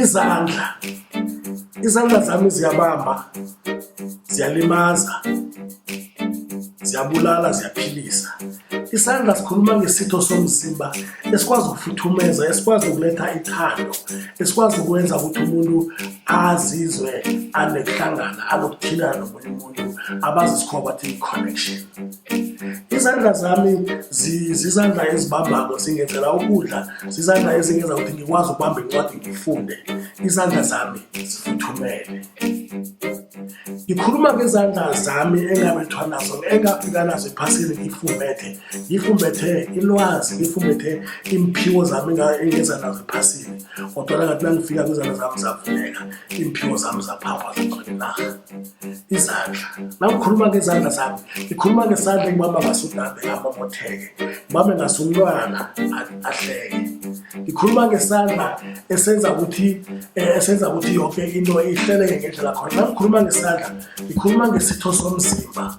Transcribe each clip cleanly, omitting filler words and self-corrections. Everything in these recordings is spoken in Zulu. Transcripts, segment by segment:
Izandla zami ziyabamba, ziyalimaza, ziyabulala, ziyaphilisa. Isandla sikhuluma ngesitho somzimba esikwazi ukufuthumeza, esikwazi ukuletha ithando, esikwazi ukwenza ukuthi umuntu azizwe anekuhlangana, anokuthintana nomunye umuntu, abazi isikhoba bathi i-connection. Izandla zami zizandla ezibambako zingenzela ukudla, zizandla ezingenza ukuthi ngikwazi ukubamba incwadi ngifunde. Izandla zami zifuthumele. Ngikhuluma ngezandla zami engabethwa nazo, engafika nazo ephasini ngifumbethe ilwazi, ngifumbethe imphiwo zami engenza nazo ephasini. Kodwa ngathi nangifika kwizandla zami zavuleka, imphiwo zami zaphapha zagcwala inarha. Izandla. Nangikhuluma ngezandla zami, ngikhuluma ngesandla engibamba ngaso udade amomotheke, ngibambe ngaso umntwana ahleke. Ngikhuluma ngesandla esenza ukuthi yonke into ihleleke ngendlela khona. Nangikhuluma ngesandla, ngikhuluma ngesitho somzimba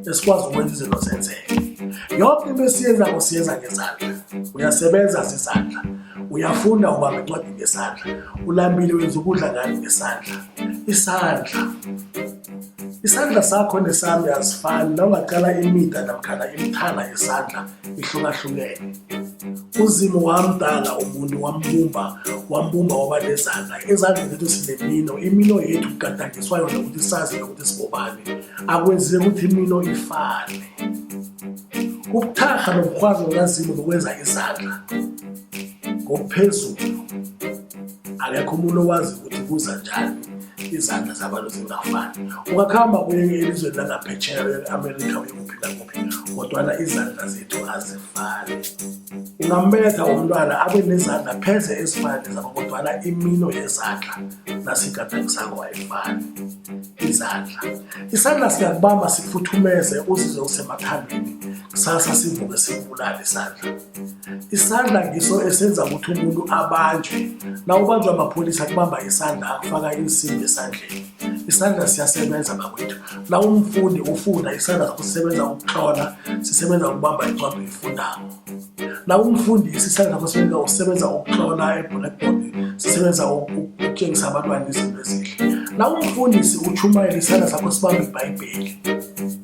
esikwazi ukwenza izinto zenzeke. Yonke into esiyenzako siyenza ngezandla. Uyasebenza zizandla, uyafunda ubamba incwadi ngesandla, ulambile wenza ukudla ngani ngesandla. Isandla sakho nesami azifani. Nawungaqala imida namkhana imithana yesandla ihlukahlukene. Uzimo wamdala umuntu wambumba waba nezandla. Izandla zethu sinemino, imino yethu igadangiswa yona ukuthi sazi nokuthi sibobani, akwenziwe ukuthi imino ifane. Ukuthakga nokukwazi ngazimo nokwenza izandla ngokuphezulu, akekho umuntu owazi ukuthi kuza njani izandla zabantu zingafani. Ungakhamba uye elizweni langaphetsheya e-America uyokuphila kuphi, kodwana izandla zethu azifani. Ungambetha umntwana abe nezandla pheze ezifana nezakho, kodwana imino yezandla nasigadangisako ayifani. Isandla siyakubamba sikufuthumeze uzizwe usemathandweni, kusasa sivuke sikubulala isandla. Isandla ngiso esenza ukuthi umuntu abanjwe. Nawubanjwa amapholisa kubamba isandla, akufaka insimbi esandleni. Isandla siyasebenza bakwethu. Na umfundi ufunda, isandla sakho sisebenza ukutlola, sisebenza ukubamba incwadi oyifundako. Na umfundisi, isandla sakho sisebenza ukutlola e-blackboard, sisebenza ukutshengisa abantwana izinto ezihle. Na umfundisi utshumayela, isandla sakho sibamba iBhayibheli.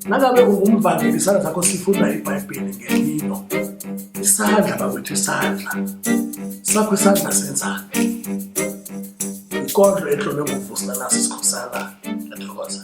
Nangabe ungumvangeli, isandla sakho sifunda iBhayibheli ngemino. Isandla bakwethu, isandla sakho, isandla senzani. Ikondlo etlolwe nguVusi Sikhosana. Ngiyathokoza.